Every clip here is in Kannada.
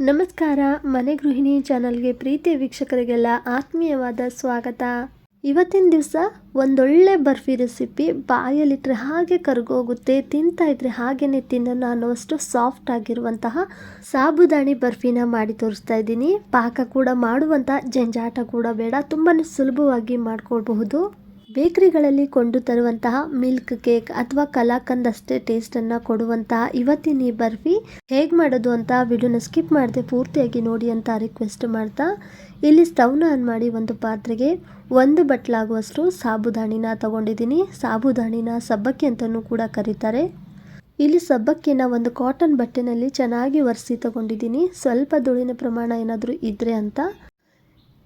ನಮಸ್ಕಾರ. ಮನೆ ಗೃಹಿಣಿ ಚಾನಲ್ಗೆ ಪ್ರೀತಿಯ ವೀಕ್ಷಕರಿಗೆಲ್ಲ ಆತ್ಮೀಯವಾದ ಸ್ವಾಗತ. ಇವತ್ತಿನ ದಿವಸ ಒಂದೊಳ್ಳೆ ಬರ್ಫಿ ರೆಸಿಪಿ, ಬಾಯಲ್ಲಿಟ್ಟರೆ ಹಾಗೆ ಕರಗೋಗುತ್ತೆ, ತಿಂತಾ ಇದ್ರೆ ಹಾಗೇನೆ ತಿನ್ನೋಣ ಅನ್ನೋಷ್ಟು ಸಾಫ್ಟ್ ಆಗಿರುವಂತಹ ಸಾಬುದಾಣಿ ಬರ್ಫಿನ ಮಾಡಿ ತೋರಿಸ್ತಾ ಇದ್ದೀನಿ. ಪಾಕ ಕೂಡ ಮಾಡುವಂಥ ಜಂಜಾಟ ಕೂಡ ಬೇಡ, ತುಂಬಾ ಸುಲಭವಾಗಿ ಮಾಡ್ಕೊಳ್ಬಹುದು. ಬೇಕರಿಗಳಲ್ಲಿ ಕೊಂಡು ತರುವಂತಹ ಮಿಲ್ಕ್ ಕೇಕ್ ಅಥವಾ ಕಲಾಕಂದ್ ಅಷ್ಟೇ ಟೇಸ್ಟನ್ನು ಕೊಡುವಂತಹ ಇವತ್ತಿನ ಈ ಬರ್ಫಿ ಹೇಗೆ ಮಾಡೋದು ಅಂತ ವಿಡಿಯೋನ ಸ್ಕಿಪ್ ಮಾಡದೆ ಪೂರ್ತಿಯಾಗಿ ನೋಡಿ ಅಂತ ರಿಕ್ವೆಸ್ಟ್ ಮಾಡ್ತಾ, ಇಲ್ಲಿ ಸ್ಟವ್ನ ಆನ್ ಮಾಡಿ ಒಂದು ಪಾತ್ರೆಗೆ 1 ಬಟ್ಲಾಗುವಷ್ಟು ಸಾಬುದಾಣಿನ ತಗೊಂಡಿದ್ದೀನಿ. ಸಾಬುದಾಣಿನ ಸಬ್ಬಕ್ಕಿ ಅಂತಲೂ ಕೂಡ ಕರೀತಾರೆ. ಇಲ್ಲಿ ಸಬ್ಬಕ್ಕಿನ ಒಂದು ಕಾಟನ್ ಬಟ್ಟೆನಲ್ಲಿ ಚೆನ್ನಾಗಿ ಒರೆಸಿ ತಗೊಂಡಿದ್ದೀನಿ. ಸ್ವಲ್ಪ ಧೂಳಿನ ಪ್ರಮಾಣ ಏನಾದರೂ ಇದ್ರೆ ಅಂತ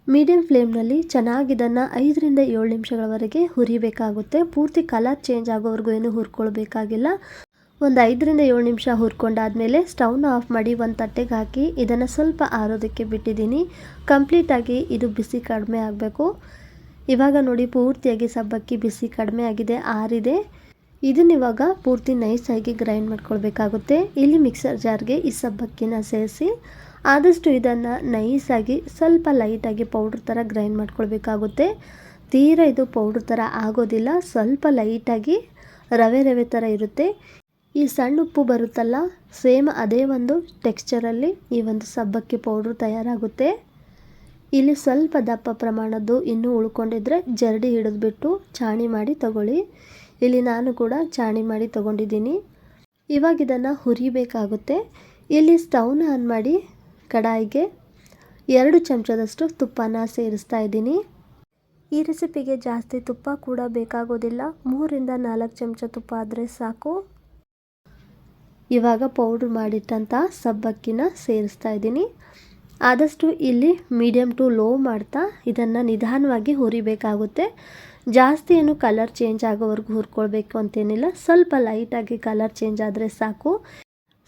ಮೀಡಿಯಂ ಫ್ಲೇಮ್ನಲ್ಲಿ ಚೆನ್ನಾಗಿ ಇದನ್ನು 5 ರಿಂದ 7 ನಿಮಿಷಗಳವರೆಗೆ ಹುರಿಬೇಕಾಗುತ್ತೆ. ಪೂರ್ತಿ ಕಲರ್ ಚೇಂಜ್ ಆಗೋವರೆಗೂ ಏನು ಹುರ್ಕೊಳ್ಬೇಕಾಗಿಲ್ಲ. ಒಂದು 5 ರಿಂದ 7 ನಿಮಿಷ ಹುರ್ಕೊಂಡಾದ್ಮೇಲೆ ಸ್ಟವ್ನ ಆಫ್ ಮಾಡಿ ಒಂದು ತಟ್ಟೆಗೆ ಹಾಕಿ ಇದನ್ನು ಸ್ವಲ್ಪ ಆರೋದಕ್ಕೆ ಬಿಟ್ಟಿದ್ದೀನಿ. ಕಂಪ್ಲೀಟಾಗಿ ಇದು ಬಿಸಿ ಕಡಿಮೆ ಆಗಬೇಕು. ಇವಾಗ ನೋಡಿ, ಪೂರ್ತಿಯಾಗಿ ಸಬ್ಬಕ್ಕಿ ಬಿಸಿ ಕಡಿಮೆ ಆಗಿದೆ, ಆರಿದೆ. ಇದನ್ನ ಇವಾಗ ಪೂರ್ತಿ ನೈಸಾಗಿ ಗ್ರೈಂಡ್ ಮಾಡ್ಕೊಳ್ಬೇಕಾಗುತ್ತೆ. ಇಲ್ಲಿ ಮಿಕ್ಸರ್ ಜಾರ್ಗೆ ಈ ಸಬ್ಬಕ್ಕಿನ ಸೇರಿಸಿ ಆದಷ್ಟು ಇದನ್ನು ನೈಸಾಗಿ ಸ್ವಲ್ಪ ಲೈಟಾಗಿ ಪೌಡ್ರ್ ಥರ ಗ್ರೈಂಡ್ ಮಾಡ್ಕೊಳ್ಬೇಕಾಗುತ್ತೆ. ತೀರಾ ಇದು ಪೌಡ್ರ್ ಥರ ಆಗೋದಿಲ್ಲ, ಸ್ವಲ್ಪ ಲೈಟಾಗಿ ರವೆ ಥರ ಇರುತ್ತೆ. ಈ ಸಣ್ಣ ಉಪ್ಪು ಬರುತ್ತಲ್ಲ, ಸೇಮ್ ಅದೇ ಒಂದು ಟೆಕ್ಸ್ಚರಲ್ಲಿ ಈ ಒಂದು ಸಬ್ಬಕ್ಕಿ ಪೌಡ್ರು ತಯಾರಾಗುತ್ತೆ. ಇಲ್ಲಿ ಸ್ವಲ್ಪ ದಪ್ಪ ಪ್ರಮಾಣದ್ದು ಇನ್ನೂ ಉಳ್ಕೊಂಡಿದ್ರೆ ಜರಡಿ ಹಿಡಿದ್ಬಿಟ್ಟು ಚಾಣಿ ಮಾಡಿ ತಗೊಳ್ಳಿ. ಇಲ್ಲಿ ನಾನು ಕೂಡ ಚಾಣಿ ಮಾಡಿ ತಗೊಂಡಿದ್ದೀನಿ. ಇವಾಗ ಇದನ್ನು ಹುರಿಬೇಕಾಗುತ್ತೆ. ಇಲ್ಲಿ ಸ್ಟವ್ನ ಆನ್ ಮಾಡಿ ಕಡಾಯಿಗೆ 2 ಚಮಚದಷ್ಟು ತುಪ್ಪನ ಸೇರಿಸ್ತಾ ಇದ್ದೀನಿ. ಈ ರೆಸಿಪಿಗೆ ಜಾಸ್ತಿ ತುಪ್ಪ ಕೂಡ ಬೇಕಾಗೋದಿಲ್ಲ, 3 ರಿಂದ 4 ಚಮಚ ತುಪ್ಪ ಆದರೆ ಸಾಕು. ಇವಾಗ ಪೌಡ್ರ್ ಮಾಡಿಟ್ಟಂಥ ಸಬ್ಬಕ್ಕಿನ ಸೇರಿಸ್ತಾ ಇದ್ದೀನಿ. ಆದಷ್ಟು ಇಲ್ಲಿ ಮೀಡಿಯಮ್ ಟು ಲೋ ಮಾಡ್ತಾ ಇದನ್ನು ನಿಧಾನವಾಗಿ ಹುರಿಬೇಕಾಗುತ್ತೆ. ಜಾಸ್ತಿ ಏನು ಕಲರ್ ಚೇಂಜ್ ಆಗೋವರೆಗೂ ಹುರ್ಕೊಳ್ಬೇಕು ಅಂತೇನಿಲ್ಲ, ಸ್ವಲ್ಪ ಲೈಟಾಗಿ ಕಲರ್ ಚೇಂಜ್ ಆದರೆ ಸಾಕು.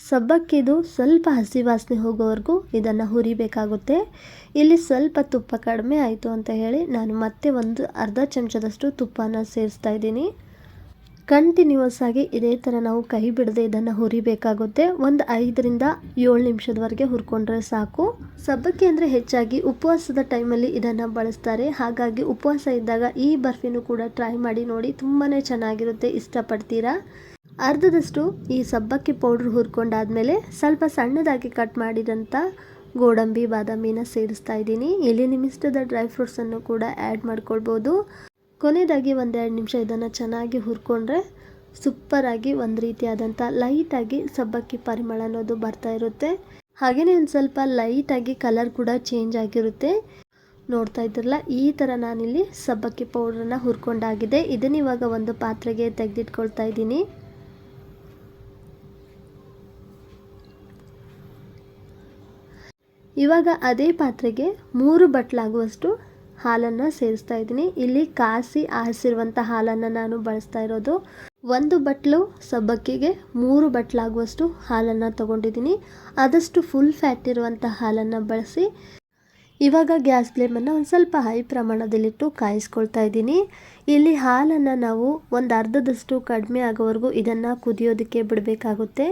ಸಬ್ಬಕ್ಕಿದು ಸ್ವಲ್ಪ ಹಸಿ ವಾಸನೆ ಹೋಗೋವರೆಗೂ ಇದನ್ನು ಹುರಿಬೇಕಾಗುತ್ತೆ. ಇಲ್ಲಿ ಸ್ವಲ್ಪ ತುಪ್ಪ ಕಡಿಮೆ ಆಯಿತು ಅಂತ ಹೇಳಿ ನಾನು ಮತ್ತೆ ಒಂದು ಅರ್ಧ ಚಮಚದಷ್ಟು ತುಪ್ಪನ ಸೇರಿಸ್ತಾ ಇದ್ದೀನಿ. ಕಂಟಿನ್ಯೂಸ್ ಆಗಿ ಇದೇ ಥರ ನಾವು ಕೈ ಬಿಡದೆ ಇದನ್ನು ಹುರಿಬೇಕಾಗುತ್ತೆ. ಒಂದು 5 ರಿಂದ 7 ನಿಮಿಷದವರೆಗೆ ಹುರ್ಕೊಂಡ್ರೆ ಸಾಕು. ಸಬ್ಬಕ್ಕಿ ಅಂದರೆ ಹೆಚ್ಚಾಗಿ ಉಪವಾಸದ ಟೈಮಲ್ಲಿ ಇದನ್ನು ಬಳಸ್ತಾರೆ. ಹಾಗಾಗಿ ಉಪವಾಸ ಇದ್ದಾಗ ಈ ಬರ್ಫಿನೂ ಕೂಡ ಟ್ರೈ ಮಾಡಿ ನೋಡಿ, ತುಂಬಾ ಚೆನ್ನಾಗಿರುತ್ತೆ, ಇಷ್ಟಪಡ್ತೀರಾ. ಅರ್ಧದಷ್ಟು ಈ ಸಬ್ಬಕ್ಕಿ ಪೌಡ್ರ್ ಹುರ್ಕೊಂಡಾದ್ಮೇಲೆ ಸ್ವಲ್ಪ ಸಣ್ಣದಾಗಿ ಕಟ್ ಮಾಡಿದಂಥ ಗೋಡಂಬಿ ಬಾದಾಮಿನ ಸೇರಿಸ್ತಾ ಇದ್ದೀನಿ. ಇಲ್ಲಿ ನಿಮ್ಮಿಷ್ಟದ ಡ್ರೈ ಫ್ರೂಟ್ಸನ್ನು ಕೂಡ ಆ್ಯಡ್ ಮಾಡ್ಕೊಳ್ಬೋದು. ಕೊನೆಯದಾಗಿ 1-2 ನಿಮಿಷ ಇದನ್ನು ಚೆನ್ನಾಗಿ ಹುರ್ಕೊಂಡ್ರೆ ಸೂಪರಾಗಿ ಒಂದು ರೀತಿಯಾದಂಥ ಲೈಟಾಗಿ ಸಬ್ಬಕ್ಕಿ ಪರಿಮಳ ಅನ್ನೋದು ಬರ್ತಾ ಇರುತ್ತೆ. ಹಾಗೆಯೇ ಒಂದು ಸ್ವಲ್ಪ ಲೈಟಾಗಿ ಕಲರ್ ಕೂಡ ಚೇಂಜ್ ಆಗಿರುತ್ತೆ. ನೋಡ್ತಾ ಇದ್ರಲ್ಲ, ಈ ಥರ ನಾನಿಲ್ಲಿ ಸಬ್ಬಕ್ಕಿ ಪೌಡ್ರನ್ನ ಹುರ್ಕೊಂಡಾಗಿದೆ. ಇದನ್ನ ಇವಾಗ ಒಂದು ಪಾತ್ರೆಗೆ ತೆಗೆದಿಟ್ಕೊಳ್ತಾ ಇದ್ದೀನಿ. ಇವಾಗ ಅದೇ ಪಾತ್ರೆಗೆ 3 ಬಟ್ಲಾಗುವಷ್ಟು ಹಾಲನ್ನು ಸೇರಿಸ್ತಾ ಇದ್ದೀನಿ. ಇಲ್ಲಿ ಕಾಸಿ ಆರಿಸಿರುವಂಥ ಹಾಲನ್ನು ನಾನು ಬಳಸ್ತಾ ಇರೋದು. 1 ಬಟ್ಲು ಸಬ್ಬಕ್ಕಿಗೆ 3 ಬಟ್ಲಾಗುವಷ್ಟು ಹಾಲನ್ನು ತಗೊಂಡಿದ್ದೀನಿ. ಆದಷ್ಟು ಫುಲ್ ಫ್ಯಾಟ್ ಇರುವಂಥ ಹಾಲನ್ನು ಬಳಸಿ ಇವಾಗ ಗ್ಯಾಸ್ ಫ್ಲೇಮನ್ನು ಒಂದು ಸ್ವಲ್ಪ ಹೈ ಪ್ರಮಾಣದಲ್ಲಿಟ್ಟು ಕಾಯಿಸ್ಕೊಳ್ತಾ ಇದ್ದೀನಿ. ಇಲ್ಲಿ ಹಾಲನ್ನು ನಾವು ಒಂದು ಅರ್ಧದಷ್ಟು ಕಡಿಮೆ ಆಗೋವರೆಗೂ ಇದನ್ನು ಕುದಿಯೋದಕ್ಕೆ ಬಿಡಬೇಕಾಗುತ್ತೆ.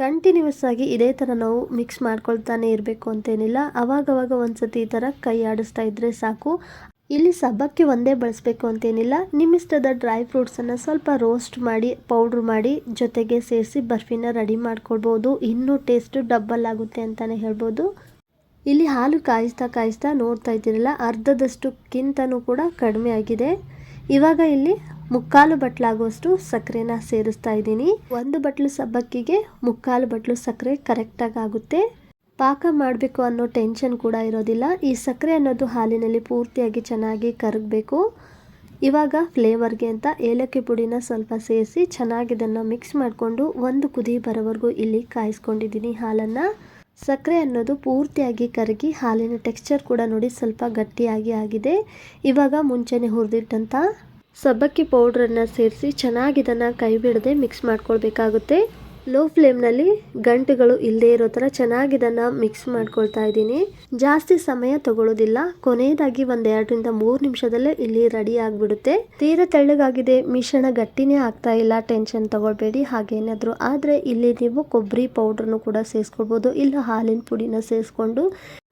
ಕಂಟಿನ್ಯೂಸ್ ಆಗಿ ಇದೇ ಥರ ನಾವು ಮಿಕ್ಸ್ ಮಾಡ್ಕೊಳ್ತಾನೆ ಇರಬೇಕು ಅಂತೇನಿಲ್ಲ, ಅವಾಗವಾಗ ಒಂದ್ಸತಿ ಈ ಥರ ಕೈ ಆಡಿಸ್ತಾ ಇದ್ದರೆ ಸಾಕು. ಇಲ್ಲಿ ಸಬ್ಬಕ್ಕಿ ಒಂದೇ ಬಳಸಬೇಕು ಅಂತೇನಿಲ್ಲ, ನಿಮ್ಮಿಷ್ಟದ ಡ್ರೈ ಫ್ರೂಟ್ಸನ್ನು ಸ್ವಲ್ಪ ರೋಸ್ಟ್ ಮಾಡಿ ಪೌಡ್ರ್ ಮಾಡಿ ಜೊತೆಗೆ ಸೇರಿಸಿ ಬರ್ಫಿನ ರೆಡಿ ಮಾಡ್ಕೊಳ್ಬೋದು. ಇನ್ನೂ ಟೇಸ್ಟು ಡಬ್ಬಲ್ ಆಗುತ್ತೆ ಅಂತಲೇ ಹೇಳ್ಬೋದು. ಇಲ್ಲಿ ಹಾಲು ಕಾಯಿಸ್ತಾ ನೋಡ್ತಾ ಇದ್ದೀರಲ್ಲ, ಅರ್ಧದಷ್ಟಕ್ಕಿಂತನೂ ಕೂಡ ಕಡಿಮೆ ಆಗಿದೆ. ಇವಾಗ ಇಲ್ಲಿ 3/4 ಬಟ್ಲಾಗುವಷ್ಟು ಸಕ್ಕರೆನ ಸೇರಿಸ್ತಾ ಇದ್ದೀನಿ. 1 ಬಟ್ಲು ಸಬ್ಬಕ್ಕಿಗೆ 3/4 ಬಟ್ಲು ಸಕ್ಕರೆ ಕರೆಕ್ಟಾಗಿ ಆಗುತ್ತೆ. ಪಾಕ ಮಾಡಬೇಕು ಅನ್ನೋ ಟೆನ್ಷನ್ ಕೂಡ ಇರೋದಿಲ್ಲ. ಈ ಸಕ್ಕರೆ ಅನ್ನೋದು ಹಾಲಿನಲ್ಲಿ ಪೂರ್ತಿಯಾಗಿ ಚೆನ್ನಾಗಿ ಕರಗಬೇಕು. ಇವಾಗ ಫ್ಲೇವರ್ಗೆ ಅಂತ ಏಲಕ್ಕಿ ಪುಡಿನ ಸ್ವಲ್ಪ ಸೇರಿಸಿ ಚೆನ್ನಾಗಿ ಇದನ್ನು ಮಿಕ್ಸ್ ಮಾಡಿಕೊಂಡು ಒಂದು ಕುದಿ ಬರೋವರೆಗೂ ಇಲ್ಲಿ ಕಾಯಿಸ್ಕೊಂಡಿದ್ದೀನಿ ಹಾಲನ್ನು. ಸಕ್ಕರೆ ಅನ್ನೋದು ಪೂರ್ತಿಯಾಗಿ ಕರಗಿ ಹಾಲಿನ ಟೆಕ್ಸ್ಚರ್ ಕೂಡ ನೋಡಿ ಸ್ವಲ್ಪ ಗಟ್ಟಿಯಾಗಿ ಆಗಿದೆ. ಇವಾಗ ಮುಂಚೆನೆ ಹುರಿದಿಟ್ಟಂಥ ಸಬ್ಬಕ್ಕಿ ಪೌಡ್ರನ್ನು ಸೇರಿಸಿ ಚೆನ್ನಾಗಿ ಇದನ್ನು ಕೈ ಬಿಡದೆ ಮಿಕ್ಸ್ ಮಾಡ್ಕೊಳ್ಬೇಕಾಗುತ್ತೆ. ಲೋ ಫ್ಲೇಮ್ನಲ್ಲಿ ಗಂಟುಗಳು ಇಲ್ಲದೆ ಇರೋ ಥರ ಚೆನ್ನಾಗಿ ಇದನ್ನು ಮಿಕ್ಸ್ ಮಾಡ್ಕೊಳ್ತಾ ಇದ್ದೀನಿ. ಜಾಸ್ತಿ ಸಮಯ ತಗೊಳ್ಳೋದಿಲ್ಲ. ಕೊನೆಯದಾಗಿ 1-2-3 ನಿಮಿಷದಲ್ಲೇ ಇಲ್ಲಿ ರೆಡಿ ಆಗಿಬಿಡುತ್ತೆ. ತೀರಾ ತೆಳ್ಳಗಾಗಿದೆ, ಮಿಶ್ರಣ ಗಟ್ಟಿನೇ ಆಗ್ತಾ ಇಲ್ಲ, ಟೆನ್ಷನ್ ತಗೊಳ್ಬೇಡಿ. ಹಾಗೇನಾದರೂ ಆದರೆ ಇಲ್ಲಿ ನೀವು ಕೊಬ್ಬರಿ ಪೌಡ್ರನ್ನು ಕೂಡ ಸೇರಿಸ್ಕೊಳ್ಬೋದು, ಇಲ್ಲ ಹಾಲಿನ ಪುಡಿನ ಸೇರಿಸ್ಕೊಂಡು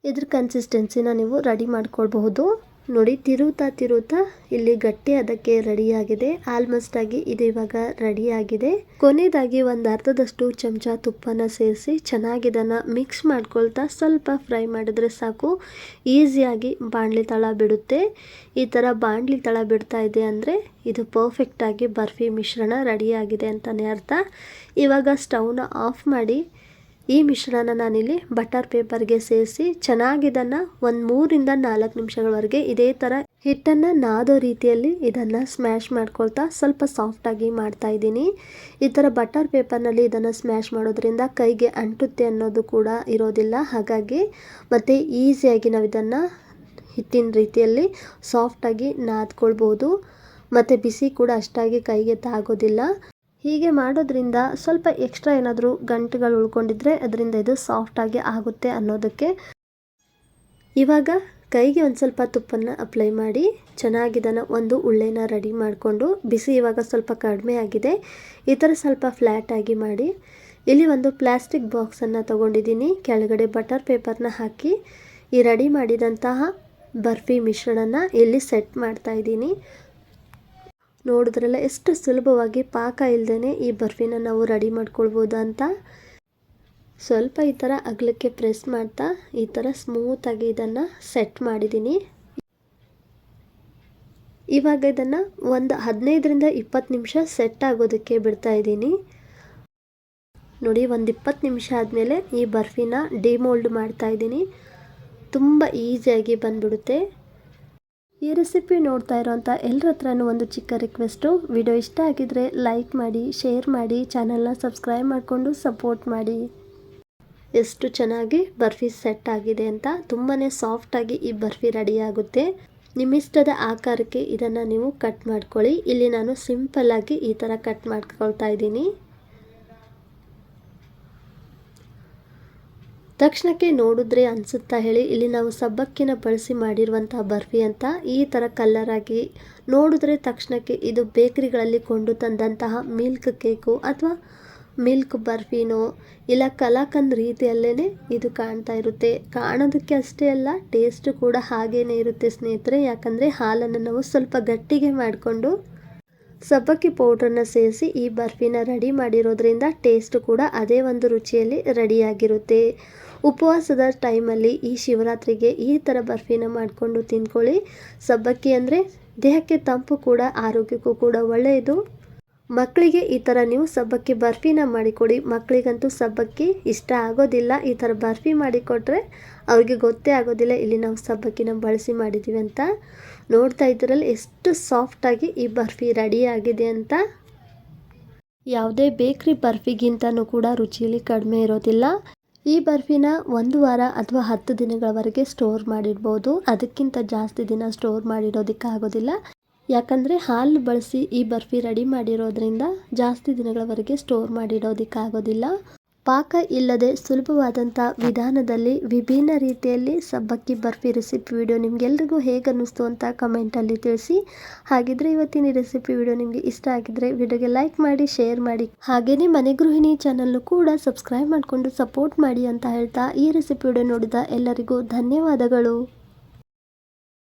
ಇದ್ರ ಕನ್ಸಿಸ್ಟೆನ್ಸಿನ ನೀವು ರೆಡಿ ಮಾಡ್ಕೊಳ್ಬಹುದು. ನೋಡಿ, ತಿರುತ್ತಾ ಇಲ್ಲಿ ಗಟ್ಟಿ ಅದಕ್ಕೆ ರೆಡಿಯಾಗಿದೆ. ಆಲ್ಮೋಸ್ಟ್ ಆಗಿ ಇದು ಇವಾಗ ರೆಡಿಯಾಗಿದೆ. ಕೊನೆಯದಾಗಿ ಒಂದು ಅರ್ಧದಷ್ಟು ಚಮಚ ತುಪ್ಪನ ಸೇರಿಸಿ ಚೆನ್ನಾಗಿ ಇದನ್ನು ಮಿಕ್ಸ್ ಮಾಡ್ಕೊಳ್ತಾ ಸ್ವಲ್ಪ ಫ್ರೈ ಮಾಡಿದ್ರೆ ಸಾಕು. ಈಸಿಯಾಗಿ ಬಾಣಲಿ ತಳ ಬಿಡುತ್ತೆ. ಈ ಥರ ಬಾಣಲಿ ತಳ ಬಿಡ್ತಾ ಇದೆ ಅಂದರೆ ಇದು ಪರ್ಫೆಕ್ಟಾಗಿ ಬರ್ಫಿ ಮಿಶ್ರಣ ರೆಡಿಯಾಗಿದೆ ಅಂತಲೇ ಅರ್ಥ. ಇವಾಗ ಸ್ಟವ್ನ ಆಫ್ ಮಾಡಿ ಈ ಮಿಶ್ರಣ ನಾನಿಲ್ಲಿ ಬಟರ್ ಪೇಪರ್ಗೆ ಸೇರಿಸಿ ಚೆನ್ನಾಗಿ ಇದನ್ನು 3-4 ನಿಮಿಷಗಳವರೆಗೆ ಇದೇ ಥರ ಹಿಟ್ಟನ್ನು ನಾದೋ ರೀತಿಯಲ್ಲಿ ಇದನ್ನು ಸ್ಮ್ಯಾಶ್ ಮಾಡ್ಕೊಳ್ತಾ ಸ್ವಲ್ಪ ಸಾಫ್ಟಾಗಿ ಮಾಡ್ತಾ ಇದ್ದೀನಿ. ಈ ಥರ ಬಟರ್ ಪೇಪರ್ನಲ್ಲಿ ಇದನ್ನು ಸ್ಮ್ಯಾಶ್ ಮಾಡೋದ್ರಿಂದ ಕೈಗೆ ಅಂಟುತ್ತೆ ಅನ್ನೋದು ಕೂಡ ಇರೋದಿಲ್ಲ. ಹಾಗಾಗಿ ಮತ್ತು ಈಸಿಯಾಗಿ ನಾವು ಇದನ್ನು ಹಿಟ್ಟಿನ ರೀತಿಯಲ್ಲಿ ಸಾಫ್ಟಾಗಿ ನಾದ್ಕೊಳ್ಬೋದು. ಮತ್ತು ಬಿಸಿ ಕೂಡ ಅಷ್ಟಾಗಿ ಕೈಗೆ ತಾಗೋದಿಲ್ಲ. ಹೀಗೆ ಮಾಡೋದ್ರಿಂದ ಸ್ವಲ್ಪ ಎಕ್ಸ್ಟ್ರಾ ಏನಾದರೂ ಗಂಟುಗಳು ಉಳ್ಕೊಂಡಿದ್ರೆ ಅದರಿಂದ ಇದು ಸಾಫ್ಟಾಗಿ ಆಗುತ್ತೆ ಅನ್ನೋದಕ್ಕೆ. ಇವಾಗ ಕೈಗೆ ಒಂದು ಸ್ವಲ್ಪ ತುಪ್ಪನ ಅಪ್ಲೈ ಮಾಡಿ ಚೆನ್ನಾಗಿ ಇದನ್ನು ಒಂದು ಉಳ್ಳೆನ ರೆಡಿ ಮಾಡಿಕೊಂಡು, ಬಿಸಿ ಇವಾಗ ಸ್ವಲ್ಪ ಕಡಿಮೆ ಆಗಿದೆ, ಈ ಥರ ಸ್ವಲ್ಪ ಫ್ಲ್ಯಾಟಾಗಿ ಮಾಡಿ ಇಲ್ಲಿ ಒಂದು ಪ್ಲಾಸ್ಟಿಕ್ ಬಾಕ್ಸನ್ನು ತೊಗೊಂಡಿದ್ದೀನಿ. ಕೆಳಗಡೆ ಬಟರ್ ಪೇಪರ್ನ ಹಾಕಿ ಈ ರೆಡಿ ಮಾಡಿದಂತಹ ಬರ್ಫಿ ಮಿಶ್ರಣನ ಇಲ್ಲಿ ಸೆಟ್ ಮಾಡ್ತಾ ಇದ್ದೀನಿ. ನೋಡಿದ್ರಲ್ಲ ಎಷ್ಟು ಸುಲಭವಾಗಿ ಪಾಕ ಇಲ್ಲದೇ ಈ ಬರ್ಫಿನ ನಾವು ರೆಡಿ ಮಾಡ್ಕೊಳ್ಬೋದು ಅಂತ. ಸ್ವಲ್ಪ ಈ ಥರ ಅಗಲಕ್ಕೆ ಪ್ರೆಸ್ ಮಾಡ್ತಾ ಈ ಥರ ಸ್ಮೂತಾಗಿ ಇದನ್ನು ಸೆಟ್ ಮಾಡಿದ್ದೀನಿ. ಇವಾಗ ಇದನ್ನು ಒಂದು 15-20 ನಿಮಿಷ ಸೆಟ್ ಆಗೋದಕ್ಕೆ ಬಿಡ್ತಾ ಇದ್ದೀನಿ. ನೋಡಿ, ಒಂದು 20 ನಿಮಿಷ ಆದಮೇಲೆ ಈ ಬರ್ಫಿನ ಡಿಮೋಲ್ಡ್ ಮಾಡ್ತಾ ಇದ್ದೀನಿ. ತುಂಬ ಈಸಿಯಾಗಿ ಬಂದ್ಬಿಡುತ್ತೆ. ಈ ರೆಸಿಪಿ ನೋಡ್ತಾ ಇರೋಂಥ ಎಲ್ಲರ ಹತ್ರನೂ ಒಂದು ಚಿಕ್ಕ ರಿಕ್ವೆಸ್ಟು, ವಿಡಿಯೋ ಇಷ್ಟ ಆಗಿದ್ರೆ ಲೈಕ್ ಮಾಡಿ, ಶೇರ್ ಮಾಡಿ, ಚಾನಲ್ನ ಸಬ್ಸ್ಕ್ರೈಬ್ ಮಾಡಿಕೊಂಡು ಸಪೋರ್ಟ್ ಮಾಡಿ. ಎಷ್ಟು ಚೆನ್ನಾಗಿ ಬರ್ಫಿ ಸೆಟ್ ಆಗಿದೆ ಅಂತ. ತುಂಬಾ ಸಾಫ್ಟಾಗಿ ಈ ಬರ್ಫಿ ರೆಡಿ ಆಗುತ್ತೆ. ನಿಮ್ಮಿಷ್ಟದ ಆಕಾರಕ್ಕೆ ಇದನ್ನು ನೀವು ಕಟ್ ಮಾಡ್ಕೊಳ್ಳಿ. ಇಲ್ಲಿ ನಾನು ಸಿಂಪಲ್ಲಾಗಿ ಈ ಥರ ಕಟ್ ಮಾಡ್ಕೊಳ್ತಾ ಇದ್ದೀನಿ. ತಕ್ಷಣಕ್ಕೆ ನೋಡಿದ್ರೆ ಅನಿಸುತ್ತಾ ಹೇಳಿ, ಇಲ್ಲಿ ನಾವು ಸಬ್ಬಕ್ಕಿನ ಬಳಸಿ ಮಾಡಿರುವಂತಹ ಬರ್ಫಿ ಅಂತ. ಈ ಥರ ಕಲರಾಗಿ ನೋಡಿದ್ರೆ ತಕ್ಷಣಕ್ಕೆ ಇದು ಬೇಕರಿಗಳಲ್ಲಿ ಕೊಂಡು ತಂದಂತಹ ಮಿಲ್ಕ್ ಕೇಕು ಅಥವಾ ಮಿಲ್ಕ್ ಬರ್ಫಿನೋ ಇಲ್ಲ ಕಲಾಕಂದ್ ರೀತಿಯಲ್ಲೇ ಇದು ಕಾಣ್ತಾ ಇರುತ್ತೆ. ಕಾಣೋದಕ್ಕೆ ಅಷ್ಟೇ ಅಲ್ಲ, ಟೇಸ್ಟು ಕೂಡ ಹಾಗೇ ಇರುತ್ತೆ ಸ್ನೇಹಿತರೆ. ಯಾಕಂದರೆ ಹಾಲನ್ನು ನಾವು ಸ್ವಲ್ಪ ಗಟ್ಟಿಗೆ ಮಾಡಿಕೊಂಡು ಸಬ್ಬಕ್ಕಿ ಪೌಡ್ರನ್ನು ಸೇರಿಸಿ ಈ ಬರ್ಫಿನ ರೆಡಿ ಮಾಡಿರೋದ್ರಿಂದ ಟೇಸ್ಟ್ ಕೂಡ ಅದೇ ಒಂದು ರುಚಿಯಲ್ಲಿ ರೆಡಿಯಾಗಿರುತ್ತೆ. ಉಪವಾಸದ ಟೈಮಲ್ಲಿ ಈ ಶಿವರಾತ್ರಿಗೆ ಈ ಥರ ಬರ್ಫಿನ ಮಾಡಿಕೊಂಡು ತಿಂದ್ಕೊಳ್ಳಿ. ಸಬ್ಬಕ್ಕಿ ಅಂದರೆ ದೇಹಕ್ಕೆ ತಂಪು ಕೂಡ, ಆರೋಗ್ಯಕ್ಕೂ ಕೂಡ ಒಳ್ಳೆಯದು. ಮಕ್ಕಳಿಗೆ ಈ ಥರ ನೀವು ಸಬ್ಬಕ್ಕಿ ಬರ್ಫಿನ ಮಾಡಿಕೊಡಿ. ಮಕ್ಕಳಿಗಂತೂ ಸಬ್ಬಕ್ಕಿ ಇಷ್ಟ ಆಗೋದಿಲ್ಲ. ಈ ಥರ ಬರ್ಫಿ ಮಾಡಿಕೊಟ್ರೆ ಅವ್ರಿಗೆ ಗೊತ್ತೇ ಆಗೋದಿಲ್ಲ ಇಲ್ಲಿ ನಾವು ಸಬ್ಬಕ್ಕಿನ ಬಳಸಿ ಮಾಡಿದ್ದೀವಿ ಅಂತ. ನೋಡ್ತಾ ಇದ್ದೀರಲ್ಲ ಎಷ್ಟು ಸಾಫ್ಟಾಗಿ ಈ ಬರ್ಫಿ ರೆಡಿ ಆಗಿದೆ ಅಂತ. ಯಾವುದೇ ಬೇಕ್ರಿ ಬರ್ಫಿಗಿಂತನೂ ಕೂಡ ರುಚಿಯಲ್ಲಿ ಕಡಿಮೆ ಇರೋದಿಲ್ಲ. ಈ ಬರ್ಫಿನ 1 ವಾರ ಅಥವಾ 10 ದಿನಗಳವರೆಗೆ ಸ್ಟೋರ್ ಮಾಡಿಡ್ಬೋದು. ಅದಕ್ಕಿಂತ ಜಾಸ್ತಿ ದಿನ ಸ್ಟೋರ್ ಮಾಡಿಡೋದಕ್ಕಾಗೋದಿಲ್ಲ. ಯಾಕಂದರೆ ಹಾಲು ಬಳಸಿ ಈ ಬರ್ಫಿ ರೆಡಿ ಮಾಡಿರೋದ್ರಿಂದ ಜಾಸ್ತಿ ದಿನಗಳವರೆಗೆ ಸ್ಟೋರ್ ಮಾಡಿಡೋದಕ್ಕಾಗೋದಿಲ್ಲ. ಪಾಕ ಇಲ್ಲದೆ ಸುಲಭವಾದಂಥ ವಿಧಾನದಲ್ಲಿ ವಿಭಿನ್ನ ರೀತಿಯಲ್ಲಿ ಸಬ್ಬಕ್ಕಿ ಬರ್ಫಿ ರೆಸಿಪಿ ವಿಡಿಯೋ ನಿಮಗೆಲ್ರಿಗೂ ಹೇಗೆ ಅನ್ನಿಸ್ತು ಅಂತ ಕಮೆಂಟಲ್ಲಿ ತಿಳಿಸಿ. ಹಾಗಿದ್ರೆ ಇವತ್ತಿನ ರೆಸಿಪಿ ವಿಡಿಯೋ ನಿಮಗೆ ಇಷ್ಟ ಆಗಿದ್ರೆ ವಿಡಿಯೋಗೆ ಲೈಕ್ ಮಾಡಿ, ಶೇರ್ ಮಾಡಿ, ಹಾಗೆಯೇ ಮನೆ ಗೃಹಿಣಿ ಚಾನಲ್ನು ಕೂಡ ಸಬ್ಸ್ಕ್ರೈಬ್ ಮಾಡಿಕೊಂಡು ಸಪೋರ್ಟ್ ಮಾಡಿ ಅಂತ ಹೇಳ್ತಾ ಈ ರೆಸಿಪಿ ವಿಡಿಯೋ ನೋಡಿದ ಎಲ್ಲರಿಗೂ ಧನ್ಯವಾದಗಳು.